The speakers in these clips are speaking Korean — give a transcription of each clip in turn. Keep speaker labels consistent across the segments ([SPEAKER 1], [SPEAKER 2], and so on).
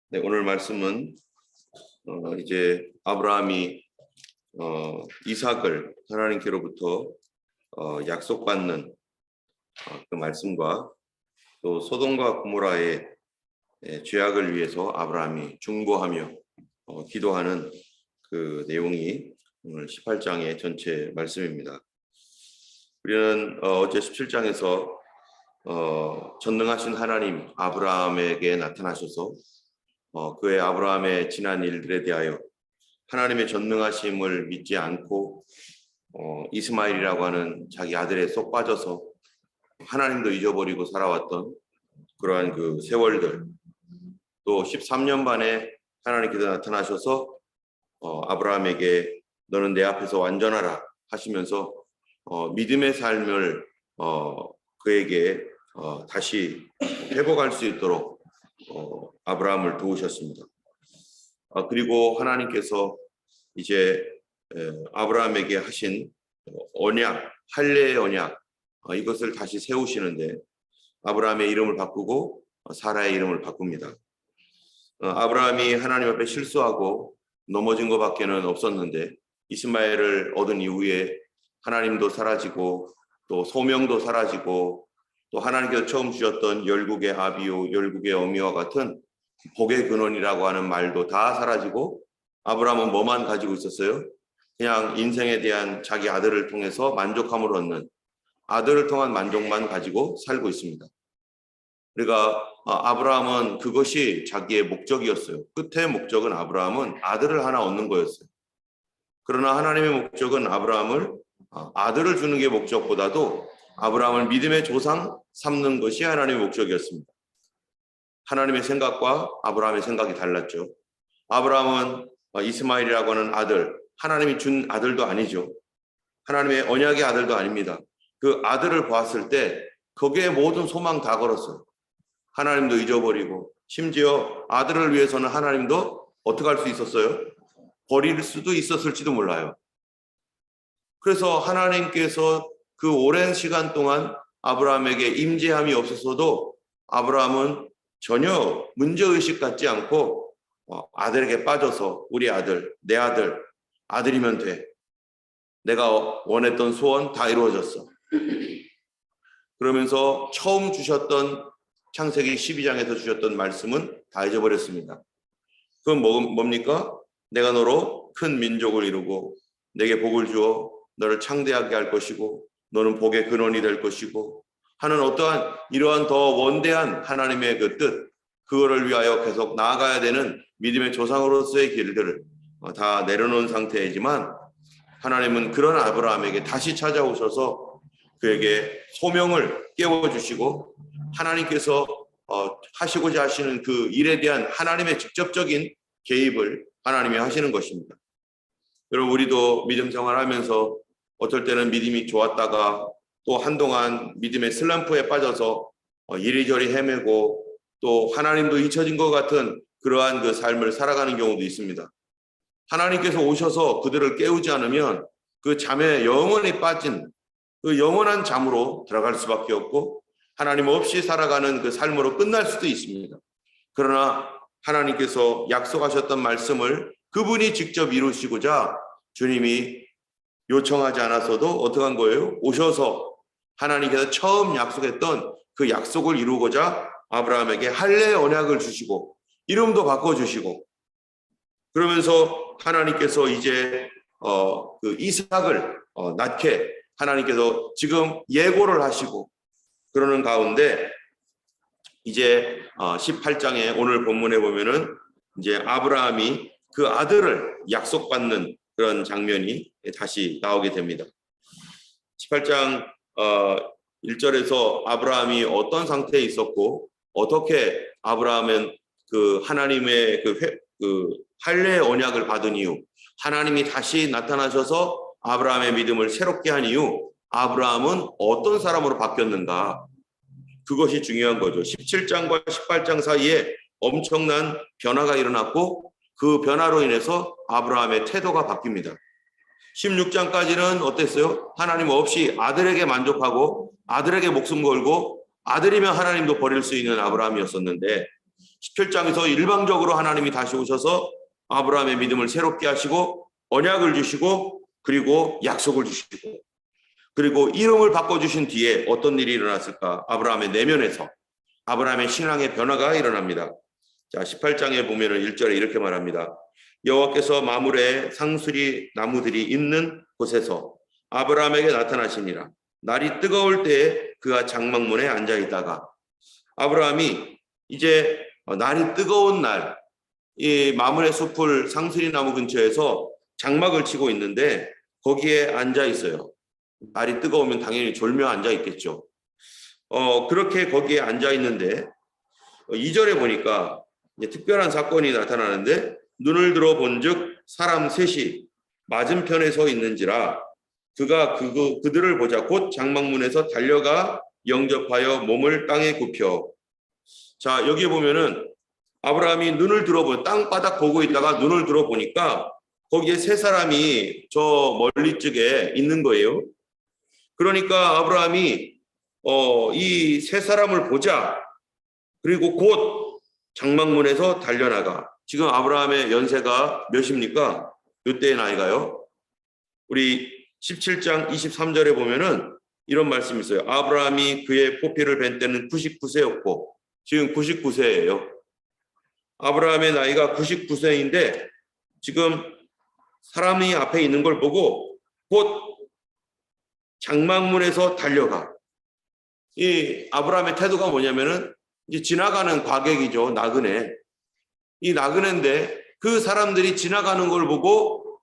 [SPEAKER 1] 네, 오늘 말씀은 이제 아브라함이 이삭을 하나님께로부터 약속받는 그 말씀과 또 소돔과 고모라의 죄악을 위해서 아브라함이 중보하며 기도하는 그 내용이 오늘 18장의 전체 말씀입니다. 우리는 어제 17장에서 전능하신 하나님 아브라함에게 나타나셔서 그의 아브라함의 지난 일들에 대하여 하나님의 전능하심을 믿지 않고 이스마엘이라고 하는 자기 아들에 쏙 빠져서 하나님도 잊어버리고 살아왔던 그러한 그 세월들, 또 13년 반에 하나님께서 나타나셔서 아브라함에게 너는 내 앞에서 완전하라 하시면서 믿음의 삶을 그에게 다시 회복할 수 있도록 아브라함을 도우셨습니다. 그리고 하나님께서 이제 아브라함에게 하신 언약, 할례의 언약, 이것을 다시 세우시는데 아브라함의 이름을 바꾸고 사라의 이름을 바꿉니다. 아브라함이 하나님 앞에 실수하고 넘어진 것밖에는 없었는데 이스마엘을 얻은 이후에 하나님도 사라지고 또 소명도 사라지고 또 하나님께서 처음 주셨던 열국의 아비요 열국의 어미와 같은 복의 근원이라고 하는 말도 다 사라지고 아브라함은 뭐만 가지고 있었어요? 그냥 인생에 대한 자기 아들을 통해서 만족함을 얻는 아들을 통한 만족만 가지고 살고 있습니다. 그러니까 아브라함은 그것이 자기의 목적이었어요. 끝의 목적은 아브라함은 아들을 하나 얻는 거였어요. 그러나 하나님의 목적은 아브라함을 아들을 주는 게 목적보다도 아브라함을 믿음의 조상 삼는 것이 하나님의 목적이었습니다. 하나님의 생각과 아브라함의 생각이 달랐죠. 아브라함은 이스마엘이라고 하는 아들, 하나님이 준 아들도 아니죠. 하나님의 언약의 아들도 아닙니다. 그 아들을 보았을 때 거기에 모든 소망 다 걸었어요. 하나님도 잊어버리고 심지어 아들을 위해서는 하나님도 어떻게 할 수 있었어요? 버릴 수도 있었을지도 몰라요. 그래서 하나님께서 그 오랜 시간 동안 아브라함에게 임재함이 없었어도 아브라함은 전혀 문제의식 갖지 않고 아들에게 빠져서 우리 아들, 내 아들, 아들이면 돼. 내가 원했던 소원 다 이루어졌어. 그러면서 처음 주셨던 창세기 12장에서 주셨던 말씀은 다 잊어버렸습니다. 그건 뭡니까? 내가 너로 큰 민족을 이루고 내게 복을 주어 너를 창대하게 할 것이고 너는 복의 근원이 될 것이고 하는 어떠한 이러한 더 원대한 하나님의 그 뜻, 그거를 위하여 계속 나아가야 되는 믿음의 조상으로서의 길들을 다 내려놓은 상태이지만 하나님은 그런 아브라함에게 다시 찾아오셔서 그에게 소명을 깨워주시고 하나님께서 하시고자 하시는 그 일에 대한 하나님의 직접적인 개입을 하나님이 하시는 것입니다. 여러분, 우리도 믿음 생활하면서 어떨 때는 믿음이 좋았다가 또 한동안 믿음의 슬럼프에 빠져서 이리저리 헤매고 또 하나님도 잊혀진 것 같은 그러한 그 삶을 살아가는 경우도 있습니다. 하나님께서 오셔서 그들을 깨우지 않으면 그 잠에 영원히 빠진 그 영원한 잠으로 들어갈 수밖에 없고 하나님 없이 살아가는 그 삶으로 끝날 수도 있습니다. 그러나 하나님께서 약속하셨던 말씀을 그분이 직접 이루시고자 주님이 요청하지 않았어도 어떻게 한 거예요? 오셔서 하나님께서 처음 약속했던 그 약속을 이루고자 아브라함에게 할례의 언약을 주시고 이름도 바꿔주시고 그러면서 하나님께서 이제 그 이삭을 낳게 하나님께서 지금 예고를 하시고 그러는 가운데 이제 18장에 오늘 본문에 보면은 이제 아브라함이 그 아들을 약속받는 그런 장면이 다시 나오게 됩니다. 18장 1절에서 아브라함이 어떤 상태에 있었고 어떻게 아브라함은 그 하나님의 그 할례의 언약을 받은 이유, 하나님이 다시 나타나셔서 아브라함의 믿음을 새롭게 한 이유, 아브라함은 어떤 사람으로 바뀌었는가? 그것이 중요한 거죠. 17장과 18장 사이에 엄청난 변화가 일어났고 그 변화로 인해서 아브라함의 태도가 바뀝니다. 16장까지는 어땠어요? 하나님 없이 아들에게 만족하고 아들에게 목숨 걸고 아들이면 하나님도 버릴 수 있는 아브라함이었었는데 17장에서 일방적으로 하나님이 다시 오셔서 아브라함의 믿음을 새롭게 하시고 언약을 주시고 그리고 약속을 주시고 그리고 이름을 바꿔주신 뒤에 어떤 일이 일어났을까? 아브라함의 내면에서 아브라함의 신앙의 변화가 일어납니다. 자, 18장에 보면은 1절에 이렇게 말합니다. 여호와께서 마물에 상수리 나무들이 있는 곳에서 아브라함에게 나타나시니라. 날이 뜨거울 때에 그가 장막문에 앉아 있다가 아브라함이 이제 날이 뜨거운 날, 이 마물의 숲을 상수리 나무 근처에서 장막을 치고 있는데 거기에 앉아 있어요. 날이 뜨거우면 당연히 졸며 앉아 있겠죠. 그렇게 거기에 앉아 있는데 2절에 보니까 이제 특별한 사건이 나타나는데 눈을 들어 본즉 사람 셋이 맞은편에 서 있는지라 그가 그들을 보자 곧 장막문에서 달려가 영접하여 몸을 땅에 굽혀. 자, 여기 보면은 아브라함이 눈을 들어보면 땅바닥 보고 있다가 눈을 들어보니까 거기에 세 사람이 저 멀리 쪽에 있는 거예요. 그러니까 아브라함이 이 세 사람을 보자. 그리고 곧 장막문에서 달려나가. 지금 아브라함의 연세가 몇입니까? 몇 대의 나이가요? 우리 17장 23절에 보면은 이런 말씀이 있어요. 아브라함이 그의 포피를 벤 때는 99세였고 지금 99세예요. 아브라함의 나이가 99세인데 지금 사람이 앞에 있는 걸 보고 곧 장막문에서 달려가. 이 아브라함의 태도가 뭐냐면은 이제 지나가는 과객이죠. 나그네. 이 나그네인데 그 사람들이 지나가는 걸 보고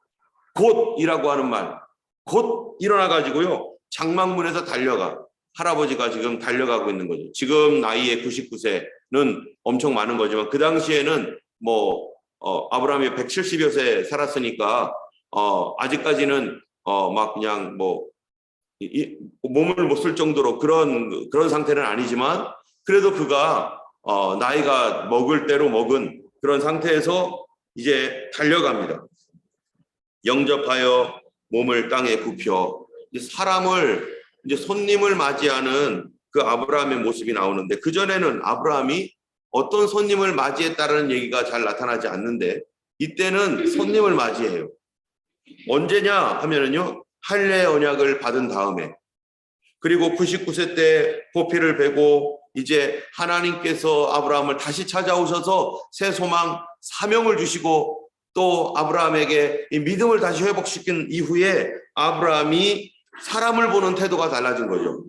[SPEAKER 1] 곧이라고 하는 말. 곧 일어나 가지고요. 장막문에서 달려가. 할아버지가 지금 달려가고 있는 거죠. 지금 나이에 99세는 엄청 많은 거지만 그 당시에는 아브라함이 170여 세 살았으니까 아직까지는 막 그냥 몸을 못 쓸 정도로 그런 상태는 아니지만 그래도 그가 나이가 먹을 대로 먹은 그런 상태에서 이제 달려갑니다. 영접하여 몸을 땅에 굽혀. 사람을 이제 손님을 맞이하는 그 아브라함의 모습이 나오는데 그전에는 아브라함이 어떤 손님을 맞이했다라는 얘기가 잘 나타나지 않는데 이때는 손님을 맞이해요. 언제냐 하면은요. 할례 언약을 받은 다음에 그리고 99세 때 포피를 베고 이제 하나님께서 아브라함을 다시 찾아오셔서 새 소망 사명을 주시고 또 아브라함에게 이 믿음을 다시 회복시킨 이후에 아브라함이 사람을 보는 태도가 달라진 거죠.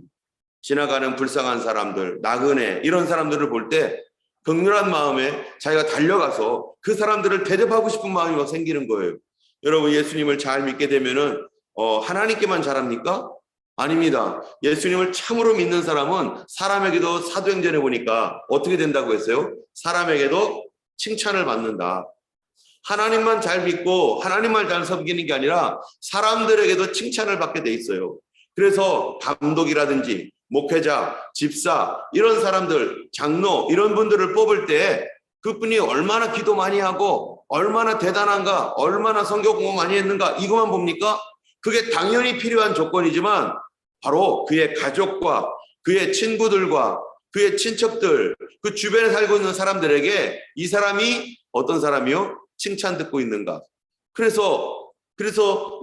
[SPEAKER 1] 지나가는 불쌍한 사람들, 나그네 이런 사람들을 볼 때 극렬한 마음에 자기가 달려가서 그 사람들을 대접하고 싶은 마음이 막 생기는 거예요. 여러분 예수님을 잘 믿게 되면은 하나님께만 잘합니까? 아닙니다. 예수님을 참으로 믿는 사람은 사람에게도 사도행전에 보니까 어떻게 된다고 했어요? 사람에게도 칭찬을 받는다. 하나님만 잘 믿고 하나님만 잘 섬기는 게 아니라 사람들에게도 칭찬을 받게 돼 있어요. 그래서 감독이라든지 목회자, 집사 이런 사람들, 장로 이런 분들을 뽑을 때 그분이 얼마나 기도 많이 하고 얼마나 대단한가, 얼마나 성경 공부 많이 했는가 이것만 봅니까? 그게 당연히 필요한 조건이지만 바로 그의 가족과 그의 친구들과 그의 친척들, 그 주변에 살고 있는 사람들에게 이 사람이 어떤 사람이요? 칭찬 듣고 있는가. 그래서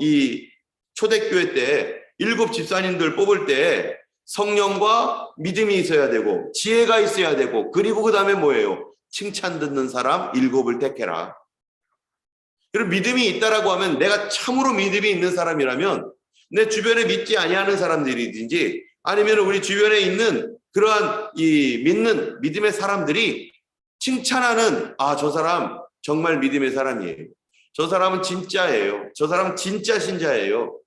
[SPEAKER 1] 이 초대교회 때 7 집사님들 뽑을 때 성령과 믿음이 있어야 되고 지혜가 있어야 되고 그리고 그 다음에 뭐예요? 칭찬 듣는 사람 7을 택해라. 그리고 믿음이 있다라고 하면 내가 참으로 믿음이 있는 사람이라면 내 주변에 믿지 아니하는 사람들이든지 아니면 우리 주변에 있는 그러한 이 믿는 믿음의 사람들이 칭찬하는 저 사람 정말 믿음의 사람이에요. 저 사람은 진짜예요. 저 사람은 진짜 신자예요.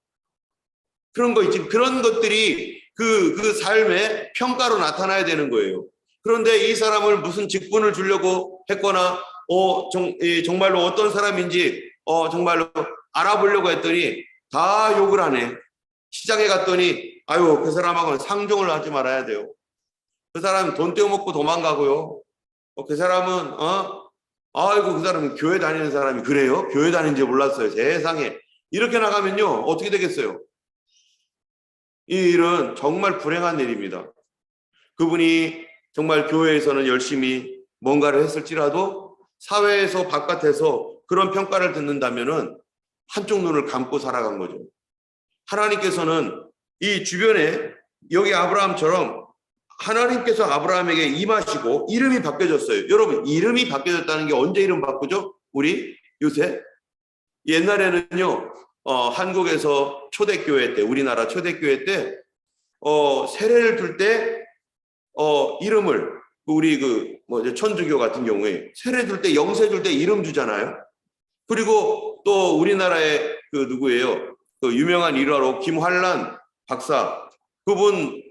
[SPEAKER 1] 그런 거 있지. 그런 것들이 그 삶의 평가로 나타나야 되는 거예요. 그런데 이 사람을 무슨 직분을 주려고 했거나 정말로 어떤 사람인지 정말로 알아보려고 했더니 다 욕을 하네. 시장에 갔더니 그 사람하고는 상종을 하지 말아야 돼요. 그 사람 돈 떼어먹고 도망가고요. 그 사람은 그 사람은 교회 다니는 사람이 그래요? 교회 다니는지 몰랐어요. 세상에. 이렇게 나가면요. 어떻게 되겠어요? 이 일은 정말 불행한 일입니다. 그분이 정말 교회에서는 열심히 뭔가를 했을지라도 사회에서 바깥에서 그런 평가를 듣는다면은 한쪽 눈을 감고 살아간 거죠. 하나님께서는 이 주변에 여기 아브라함처럼 하나님께서 아브라함에게 임하시고 이름이 바뀌어졌어요. 여러분, 이름이 바뀌어졌다는 게 언제 이름 바꾸죠? 우리 요새 옛날에는요, 한국에서 초대교회 때, 우리나라 초대교회 때, 세례를 둘 때, 이름을, 우리 천주교 같은 경우에 세례 둘 때, 영세 둘 때 이름 주잖아요. 그리고 또 우리나라의 누구예요? 그 유명한 일화로 김환란 박사, 그분,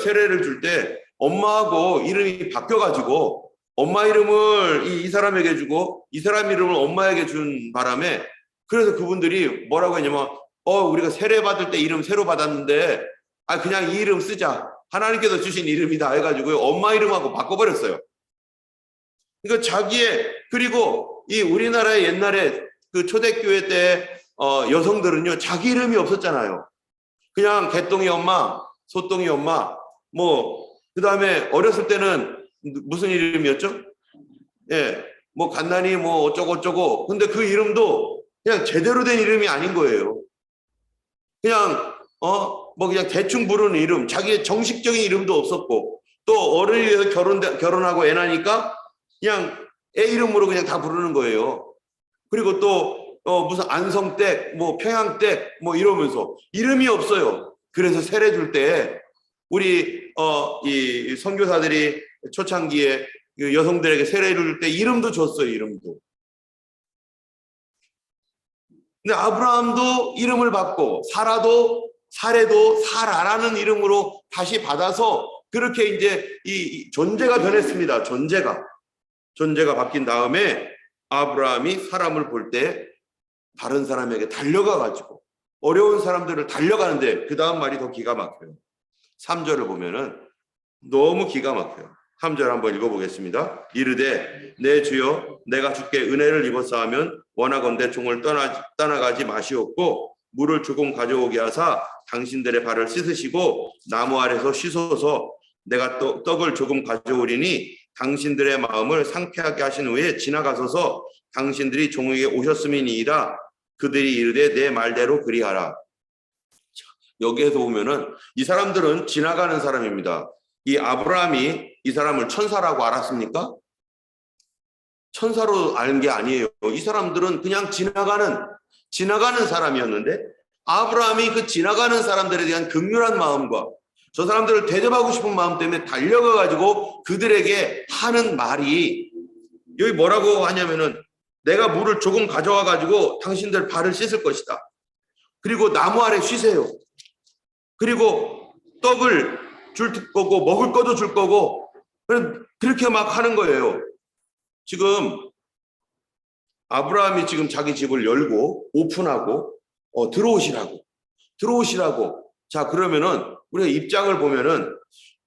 [SPEAKER 1] 세례를 줄 때 엄마하고 이름이 바뀌어가지고 엄마 이름을 이 사람에게 주고 이 사람 이름을 엄마에게 준 바람에 그래서 그분들이 뭐라고 했냐면 우리가 세례 받을 때 이름 새로 받았는데 그냥 이 이름 쓰자. 하나님께서 주신 이름이다 해가지고 엄마 이름하고 바꿔버렸어요. 그러니까 그리고 이 우리나라의 옛날에 그 초대교회 때 여성들은요 자기 이름이 없었잖아요. 그냥 개똥이 엄마, 소똥이 엄마, 그 다음에 어렸을 때는 무슨 이름이었죠? 예, 갓난이 어쩌고. 근데 그 이름도 그냥 제대로 된 이름이 아닌 거예요. 그냥, 그냥 대충 부르는 이름, 자기의 정식적인 이름도 없었고, 또 어른이 돼서 결혼하고 애 낳으니까 그냥 애 이름으로 그냥 다 부르는 거예요. 그리고 또, 무슨 안성댁, 평양댁, 이러면서 이름이 없어요. 그래서 세례 줄 때, 우리, 이 선교사들이 초창기에 여성들에게 세례를 줄 때 이름도 줬어요, 이름도. 근데 아브라함도 이름을 받고, 사례도 사라라는 이름으로 다시 받아서 그렇게 이제 이 존재가 변했습니다. 존재가 바뀐 다음에 아브라함이 사람을 볼 때 다른 사람에게 달려가가지고 어려운 사람들을 달려가는데 그 다음 말이 더 기가 막혀요. 3절을 보면은 너무 기가 막혀요. 3절 한번 읽어보겠습니다. 이르되 내 주여 내가 주께 은혜를 입었사하면 원하건대 종을 떠나가지 마시옵고 물을 조금 가져오게 하사 당신들의 발을 씻으시고 나무 아래서 쉬소서. 내가 떡을 조금 가져오리니 당신들의 마음을 상쾌하게 하신 후에 지나가소서. 당신들이 종에게 오셨음이니이다. 그들이 이르되 내 말대로 그리하라. 여기에서 보면은 이 사람들은 지나가는 사람입니다. 이 아브라함이 이 사람을 천사라고 알았습니까? 천사로 아는 게 아니에요. 이 사람들은 그냥 지나가는 사람이었는데 아브라함이 그 지나가는 사람들에 대한 긍휼한 마음과 저 사람들을 대접하고 싶은 마음 때문에 달려가가지고 그들에게 하는 말이 여기 뭐라고 하냐면은 내가 물을 조금 가져와가지고 당신들 발을 씻을 것이다. 그리고 나무 아래 쉬세요. 그리고 떡을 줄 거고 먹을 것도 줄 거고 그렇게 막 하는 거예요. 지금 아브라함이 지금 자기 집을 열고 오픈하고 들어오시라고. 자, 그러면은 우리가 입장을 보면은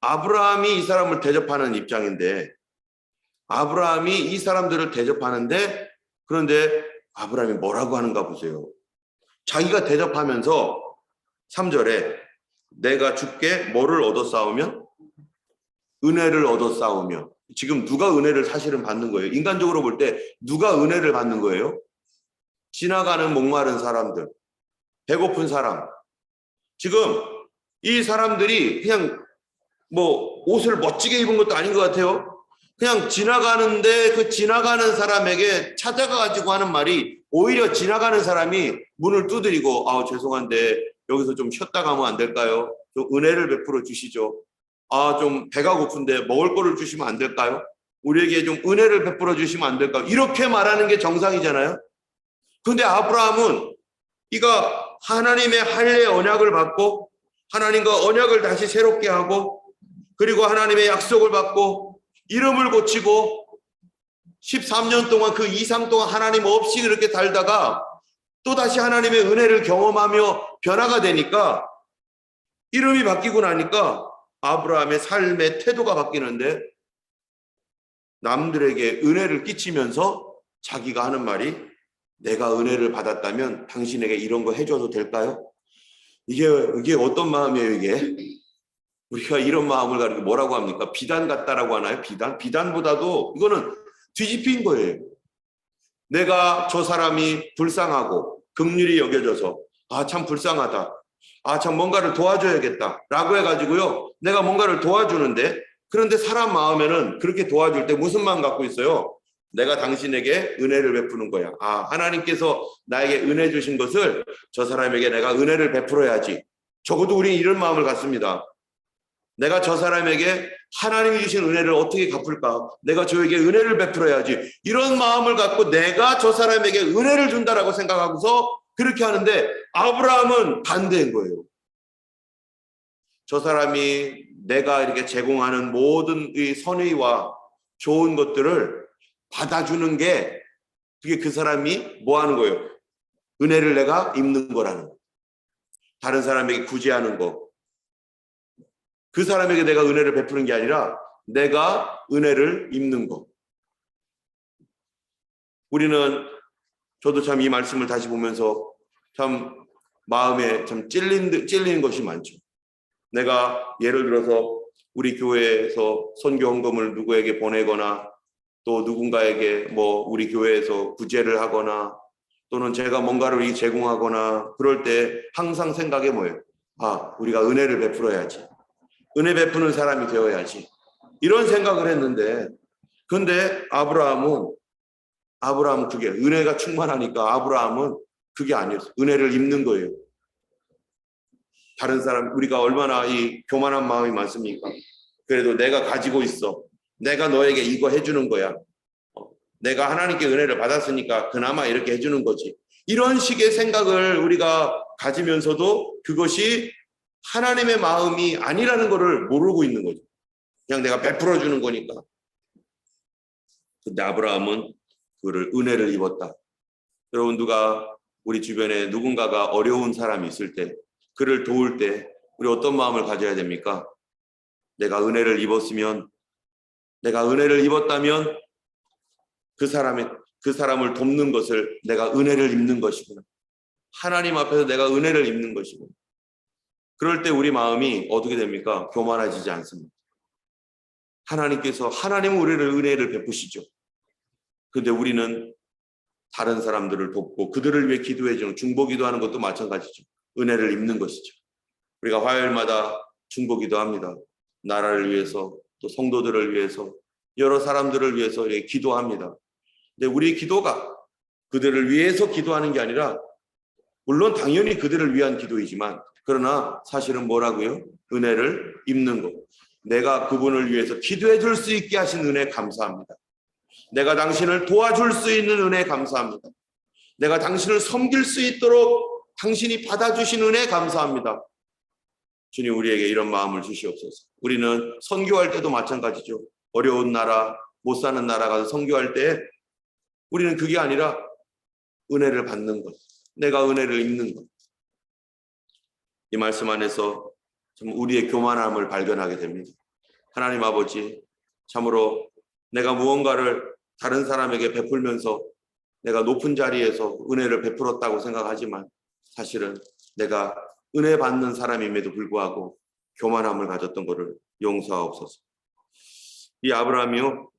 [SPEAKER 1] 아브라함이 이 사람을 대접하는 입장인데 아브라함이 이 사람들을 대접하는데 그런데 아브라함이 뭐라고 하는가 보세요. 자기가 대접하면서 3절에 내가 주께 뭐를 얻어 싸우면 은혜를 얻어 싸우며 지금 누가 은혜를 사실은 받는 거예요? 인간적으로 볼 때 누가 은혜를 받는 거예요? 지나가는 목마른 사람들, 배고픈 사람. 지금 이 사람들이 그냥 옷을 멋지게 입은 것도 아닌 것 같아요. 그냥 지나가는데 그 지나가는 사람에게 찾아가가지고 하는 말이 오히려 지나가는 사람이 문을 두드리고 죄송한데 여기서 좀 쉬었다 가면 안 될까요? 좀 은혜를 베풀어 주시죠. 좀 배가 고픈데 먹을 거를 주시면 안 될까요? 우리에게 좀 은혜를 베풀어 주시면 안 될까요? 이렇게 말하는 게 정상이잖아요. 그런데 아브라함은 이가 하나님의 할례 언약을 받고 하나님과 언약을 다시 새롭게 하고 그리고 하나님의 약속을 받고 이름을 고치고 13년 동안 그 이상 동안 하나님 없이 그렇게 살다가 또다시 하나님의 은혜를 경험하며 변화가 되니까 이름이 바뀌고 나니까 아브라함의 삶의 태도가 바뀌는데 남들에게 은혜를 끼치면서 자기가 하는 말이 내가 은혜를 받았다면 당신에게 이런 거 해줘도 될까요? 이게 어떤 마음이에요, 이게? 우리가 이런 마음을 가지고 뭐라고 합니까? 비단 같다라고 하나요? 비단? 비단보다도 이거는 뒤집힌 거예요. 내가 저 사람이 불쌍하고 긍휼히 여겨져서 참 불쌍하다. 참 뭔가를 도와줘야겠다. 라고 해가지고요. 내가 뭔가를 도와주는데 그런데 사람 마음에는 그렇게 도와줄 때 무슨 마음 갖고 있어요? 내가 당신에게 은혜를 베푸는 거야. 하나님께서 나에게 은혜 주신 것을 저 사람에게 내가 은혜를 베풀어야지. 적어도 우리는 이런 마음을 갖습니다. 내가 저 사람에게 하나님이 주신 은혜를 어떻게 갚을까? 내가 저에게 은혜를 베풀어야지. 이런 마음을 갖고 내가 저 사람에게 은혜를 준다라고 생각하고서 그렇게 하는데 아브라함은 반대인 거예요. 저 사람이 내가 이렇게 제공하는 모든 이 선의와 좋은 것들을 받아주는 게 그게 그 사람이 뭐 하는 거예요? 은혜를 내가 입는 거라는 거. 다른 사람에게 구제하는 거. 그 사람에게 내가 은혜를 베푸는 게 아니라 내가 은혜를 입는 거. 우리는 저도 참 이 말씀을 다시 보면서 참 마음에 참 찔리는 것이 많죠. 내가 예를 들어서 우리 교회에서 선교 헌금을 누구에게 보내거나 또 누군가에게 뭐 우리 교회에서 구제를 하거나 또는 제가 뭔가를 제공하거나 그럴 때 항상 생각이 뭐예요? 우리가 은혜를 베풀어야지. 은혜 베푸는 사람이 되어야지. 이런 생각을 했는데 근데 아브라함은 그게 은혜가 충만하니까 아브라함은 그게 아니었어요. 은혜를 입는 거예요. 다른 사람 우리가 얼마나 이 교만한 마음이 많습니까? 그래도 내가 가지고 있어. 내가 너에게 이거 해주는 거야. 내가 하나님께 은혜를 받았으니까 그나마 이렇게 해주는 거지. 이런 식의 생각을 우리가 가지면서도 그것이 하나님의 마음이 아니라는 것을 모르고 있는 거죠. 그냥 내가 베풀어 주는 거니까. 근데 아브라함은 그를 은혜를 입었다. 여러분 누가 우리 주변에 누군가가 어려운 사람이 있을 때 그를 도울 때 우리 어떤 마음을 가져야 됩니까? 내가 은혜를 입었으면 내가 은혜를 입었다면 그 사람을 돕는 것을 내가 은혜를 입는 것이구나. 하나님 앞에서 내가 은혜를 입는 것이구나. 그럴 때 우리 마음이 어떻게 됩니까? 교만해지지 않습니다. 하나님은 우리를 은혜를 베푸시죠. 근데 우리는 다른 사람들을 돕고 그들을 위해 기도해주는 중보기도 하는 것도 마찬가지죠. 은혜를 입는 것이죠. 우리가 화요일마다 중보기도 합니다. 나라를 위해서 또 성도들을 위해서 여러 사람들을 위해서 기도합니다. 근데 우리 기도가 그들을 위해서 기도하는 게 아니라 물론 당연히 그들을 위한 기도이지만 그러나 사실은 뭐라고요? 은혜를 입는 것. 내가 그분을 위해서 기도해 줄 수 있게 하신 은혜 감사합니다. 내가 당신을 도와줄 수 있는 은혜 감사합니다. 내가 당신을 섬길 수 있도록 당신이 받아주신 은혜 감사합니다. 주님 우리에게 이런 마음을 주시옵소서. 우리는 선교할 때도 마찬가지죠. 어려운 나라, 못 사는 나라 가서 선교할 때 우리는 그게 아니라 은혜를 받는 것. 내가 은혜를 입는 것. 이 말씀 안에서 참 우리의 교만함을 발견하게 됩니다. 하나님 아버지, 참으로 내가 무언가를 다른 사람에게 베풀면서 내가 높은 자리에서 은혜를 베풀었다고 생각하지만 사실은 내가 은혜 받는 사람임에도 불구하고 교만함을 가졌던 것을 용서하옵소서. 이 아브라함이요,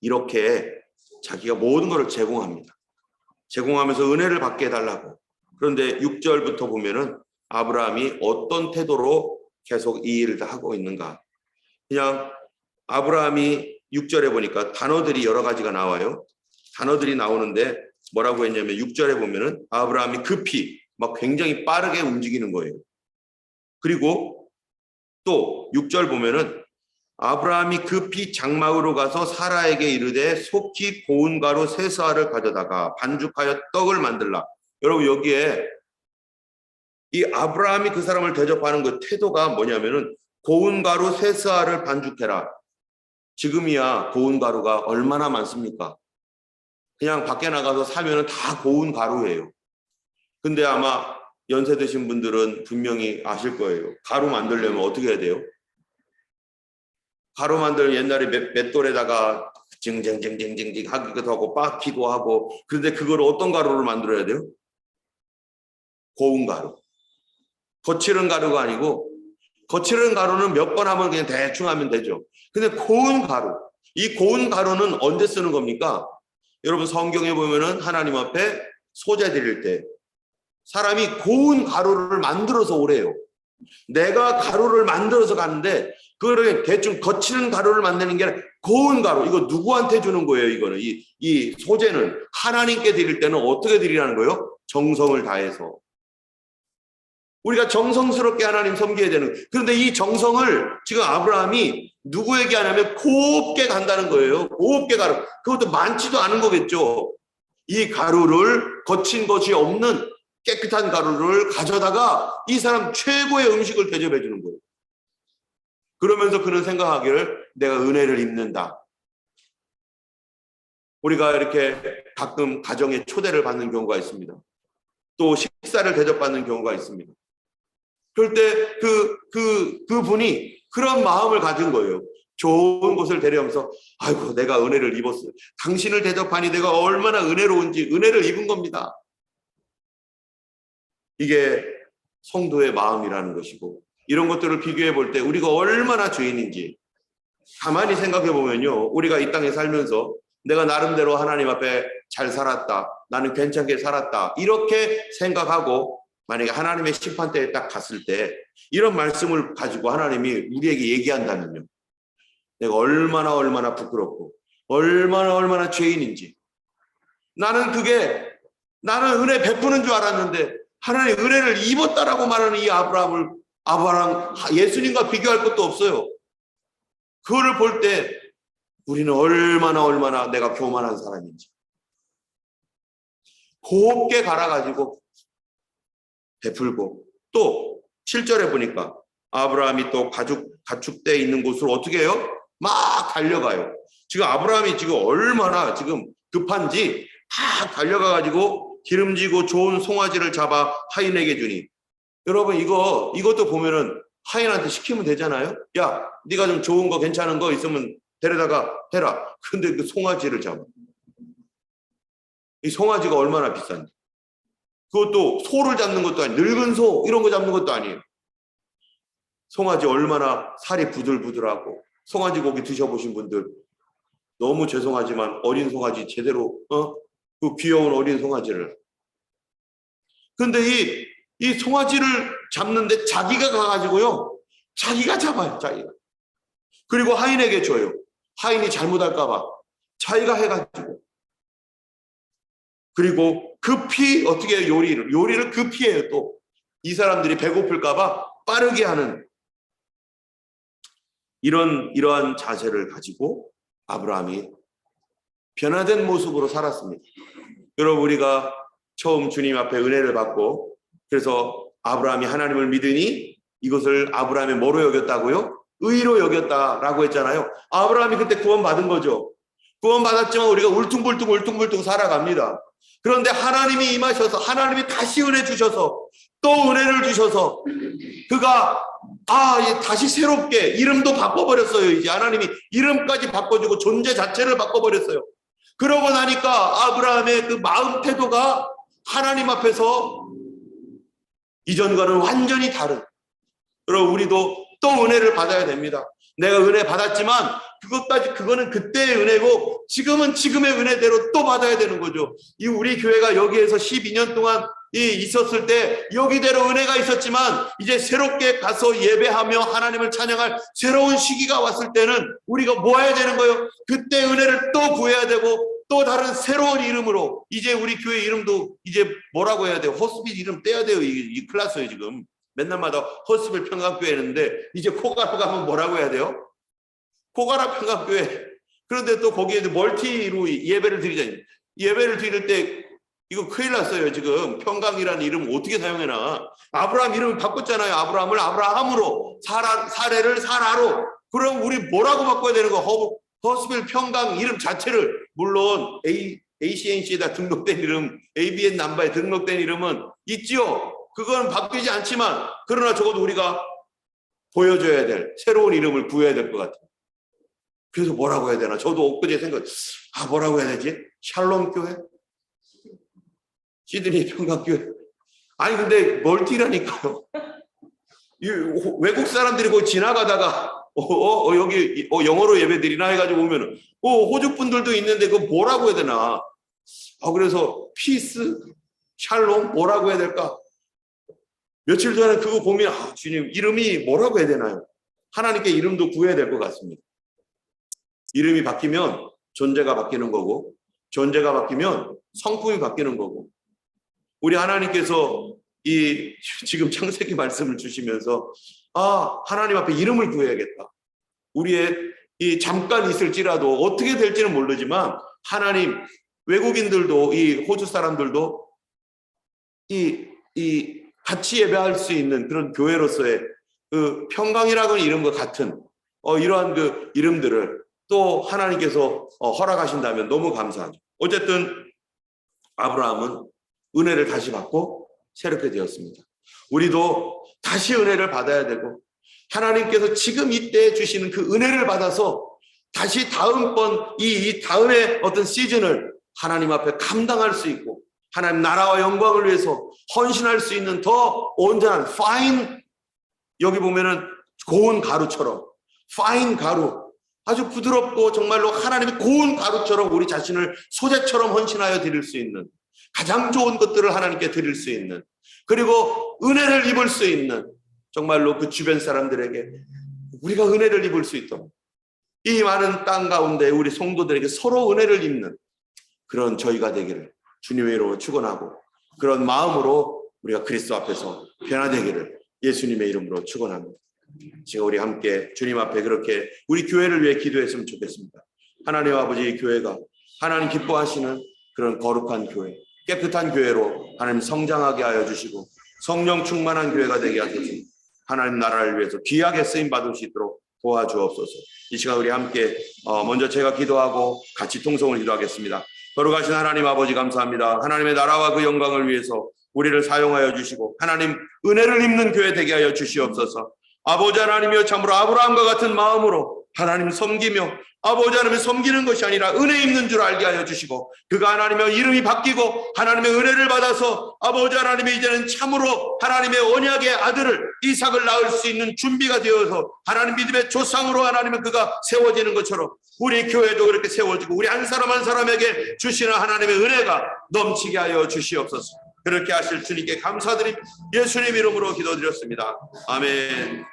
[SPEAKER 1] 이렇게 자기가 모든 것을 제공합니다. 제공하면서 은혜를 받게 해달라고. 그런데 6절부터 보면은 아브라함이 어떤 태도로 계속 이 일을 다 하고 있는가. 그냥 아브라함이 6절에 보니까 단어들이 여러 가지가 나와요. 단어들이 나오는데 뭐라고 했냐면 6절에 보면은 아브라함이 급히 막 굉장히 빠르게 움직이는 거예요. 그리고 또 6절 보면은 아브라함이 급히 장막으로 가서 사라에게 이르되 속히 고운 가루 세 스아를 가져다가 반죽하여 떡을 만들라. 여러분 여기에 이 아브라함이 그 사람을 대접하는 그 태도가 뭐냐면은 고운 가루 세 스아를 반죽해라. 지금이야 고운 가루가 얼마나 많습니까? 그냥 밖에 나가서 사면은 다 고운 가루예요. 근데 아마 연세 드신 분들은 분명히 아실 거예요. 가루 만들려면 어떻게 해야 돼요? 가루 만들면 옛날에 맷돌에다가 징징징징징 하기도 하고 빻기도 하고 그런데 그걸 어떤 가루를 만들어야 돼요? 고운 가루. 거칠은 가루가 아니고 거칠은 가루는 몇 번 하면 그냥 대충 하면 되죠. 근데 고운 가루, 이 고운 가루는 언제 쓰는 겁니까? 여러분 성경에 보면은 하나님 앞에 소재 드릴 때 사람이 고운 가루를 만들어서 오래요. 내가 가루를 만들어서 가는데 그거를 대충 거치는 가루를 만드는 게 아니라 고운 가루, 이거 누구한테 주는 거예요? 이거는 이 소재는 하나님께 드릴 때는 어떻게 드리라는 거예요? 정성을 다해서. 우리가 정성스럽게 하나님 섬겨야 되는. 그런데 이 정성을 지금 아브라함이 누구에게 하냐면 곱게 간다는 거예요. 곱게 가루. 그것도 많지도 않은 거겠죠. 이 가루를, 거친 것이 없는 깨끗한 가루를 가져다가 이 사람 최고의 음식을 대접해 주는 거예요. 그러면서 그는 생각하기를 내가 은혜를 입는다. 우리가 이렇게 가끔 가정에 초대를 받는 경우가 있습니다. 또 식사를 대접받는 경우가 있습니다. 그럴 때 그분이 그런 마음을 가진 거예요. 좋은 곳을 데려오면서 아이고 내가 은혜를 입었어요. 당신을 대접하니 내가 얼마나 은혜로운지 은혜를 입은 겁니다. 이게 성도의 마음이라는 것이고, 이런 것들을 비교해 볼 때 우리가 얼마나 죄인인지 가만히 생각해 보면요, 우리가 이 땅에 살면서 내가 나름대로 하나님 앞에 잘 살았다, 나는 괜찮게 살았다, 이렇게 생각하고 만약에 하나님의 심판대에 딱 갔을 때 이런 말씀을 가지고 하나님이 우리에게 얘기한다면요, 내가 얼마나 부끄럽고 얼마나 죄인인지, 나는 은혜 베푸는 줄 알았는데 하나님 은혜를 입었다라고 말하는 이 아브라함 예수님과 비교할 것도 없어요. 그거를 볼 때 우리는 얼마나 내가 교만한 사람인지 곱게 갈아가지고 베풀고, 또 7절에 보니까 아브라함이 또 가축대에 있는 곳으로 어떻게 해요? 막 달려가요. 지금 아브라함이 지금 얼마나 지금 급한지 막 달려가가지고 기름지고 좋은 송아지를 잡아 하인에게 주니, 여러분 이것도 보면은 하인한테 시키면 되잖아요. 야, 네가 좀 좋은 거 괜찮은 거 있으면 데려다가 해라. 근데 그 송아지를 잡아. 이 송아지가 얼마나 비싼지. 그것도 소를 잡는 것도 아니에요. 늙은 소 이런 거 잡는 것도 아니에요. 송아지 얼마나 살이 부들부들하고, 송아지 고기 드셔보신 분들 너무 죄송하지만 어린 송아지 제대로 그 귀여운 어린 송아지를, 근데 이 송아지를 잡는데 자기가 가가지고요, 자기가 잡아요. 자기가. 그리고 하인에게 줘요. 하인이 잘못할까봐 자기가 해가지고, 그리고 급히 어떻게 해요? 요리를 급히 해요. 또 이 사람들이 배고플까봐 빠르게 하는 이러한 자세를 가지고 아브라함이 변화된 모습으로 살았습니다. 여러분, 우리가 처음 주님 앞에 은혜를 받고, 그래서 아브라함이 하나님을 믿으니 이것을 아브라함이 뭐로 여겼다고요? 의로 여겼다라고 했잖아요. 아브라함이 그때 구원받은 거죠. 구원받았지만 우리가 울퉁불퉁 살아갑니다. 그런데 하나님이 임하셔서 하나님이 다시 은혜 주셔서 또 은혜를 주셔서 그가 다시 새롭게 이름도 바꿔버렸어요. 이제 하나님이 이름까지 바꿔주고 존재 자체를 바꿔버렸어요. 그러고 나니까 아브라함의 그 마음 태도가 하나님 앞에서 이전과는 완전히 다른. 여러분, 우리도 또 은혜를 받아야 됩니다. 내가 은혜 받았지만 그거는 그때의 은혜고 지금은 지금의 은혜대로 또 받아야 되는 거죠. 이 우리 교회가 여기에서 12년 동안 있었을 때 여기대로 은혜가 있었지만 이제 새롭게 가서 예배하며 하나님을 찬양할 새로운 시기가 왔을 때는 우리가 뭐 해야 되는 거예요? 그때 은혜를 또 구해야 되고, 또 다른 새로운 이름으로, 이제 우리 교회 이름도 이제 뭐라고 해야 돼요? 호스빗 이름 떼야 돼요. 이 큰일 났어요 지금. 맨날마다 호스빗 평강교회 했는데 이제 코가로 가면 뭐라고 해야 돼요? 코가라 평강교회. 그런데 또 거기에 멀티로 예배를 드리잖아요. 예배를 드릴 때 이거 큰일 났어요 지금. 평강이라는 이름 어떻게 사용해나. 아브라함 이름을 바꿨잖아요. 아브라함을 아브라함으로, 사례를 사라로. 그럼 우리 뭐라고 바꿔야 되는 거? 허스빌 평강 이름 자체를, 물론 ACNC에다 등록된 이름, ABN 남바에 등록된 이름은 있지요. 그건 바뀌지 않지만, 그러나 적어도 우리가 보여줘야 될 새로운 이름을 구해야 될 것 같아요. 그래서 뭐라고 해야 되나? 저도 엊그제 뭐라고 해야 되지? 샬롬 교회? 시드니 평강교회? 아니 근데 멀티라니까요. 이 외국 사람들이 그 지나가다가 여기 영어로 예배드리나 해가지고 보면은 호주 분들도 있는데 그 뭐라고 해야 되나? 그래서 피스, 샬롬 뭐라고 해야 될까? 며칠 전에 그거 보면 주님 이름이 뭐라고 해야 되나요? 하나님께 이름도 구해야 될 것 같습니다. 이름이 바뀌면 존재가 바뀌는 거고, 존재가 바뀌면 성품이 바뀌는 거고, 우리 하나님께서 이 지금 창세기 말씀을 주시면서 하나님 앞에 이름을 구해야겠다. 우리의 이 잠깐 있을지라도 어떻게 될지는 모르지만 하나님, 외국인들도 이 호주 사람들도 이 같이 예배할 수 있는 그런 교회로서의 그 평강이라는 이름과 같은 이러한 그 이름들을 또 하나님께서 허락하신다면 너무 감사하죠. 어쨌든 아브라함은 은혜를 다시 받고 새롭게 되었습니다. 우리도 다시 은혜를 받아야 되고 하나님께서 지금 이때 주시는 그 은혜를 받아서 다시 다음번 이 다음의 어떤 시즌을 하나님 앞에 감당할 수 있고 하나님 나라와 영광을 위해서 헌신할 수 있는 더 온전한 파인, 여기 보면은 고운 가루처럼 파인 가루, 아주 부드럽고 정말로 하나님의 고운 가루처럼 우리 자신을 소재처럼 헌신하여 드릴 수 있는 가장 좋은 것들을 하나님께 드릴 수 있는, 그리고 은혜를 입을 수 있는, 정말로 그 주변 사람들에게 우리가 은혜를 입을 수 있도록 이 많은 땅 가운데 우리 성도들에게 서로 은혜를 입는 그런 저희가 되기를 주님의 이름으로 축원하고, 그런 마음으로 우리가 그리스도 앞에서 변화되기를 예수님의 이름으로 축원합니다. 지금 우리 함께 주님 앞에 그렇게 우리 교회를 위해 기도했으면 좋겠습니다. 하나님 아버지, 이 교회가 하나님 기뻐하시는 그런 거룩한 교회, 깨끗한 교회로 하나님 성장하게 하여 주시고 성령 충만한 교회가 되게 하소서. 하나님 나라를 위해서 귀하게 쓰임 받을 수 있도록 도와주옵소서. 이 시간 우리 함께 먼저 제가 기도하고 같이 통성을 기도하겠습니다. 거룩하신 하나님 아버지, 감사합니다. 하나님의 나라와 그 영광을 위해서 우리를 사용하여 주시고 하나님 은혜를 입는 교회 되게 하여 주시옵소서. 아버지 하나님이여, 참으로 아브라함과 같은 마음으로 하나님 섬기며 아버지 하나님을 섬기는 것이 아니라 은혜 입는 줄 알게 하여 주시고, 그가 하나님의 이름이 바뀌고 하나님의 은혜를 받아서 아버지 하나님이 이제는 참으로 하나님의 언약의 아들을 이삭을 낳을 수 있는 준비가 되어서 하나님 믿음의 조상으로 하나님의 그가 세워지는 것처럼 우리 교회도 그렇게 세워지고 우리 한 사람 한 사람에게 주시는 하나님의 은혜가 넘치게 하여 주시옵소서. 그렇게 하실 주님께 감사드립니다. 예수님 이름으로 기도드렸습니다. 아멘.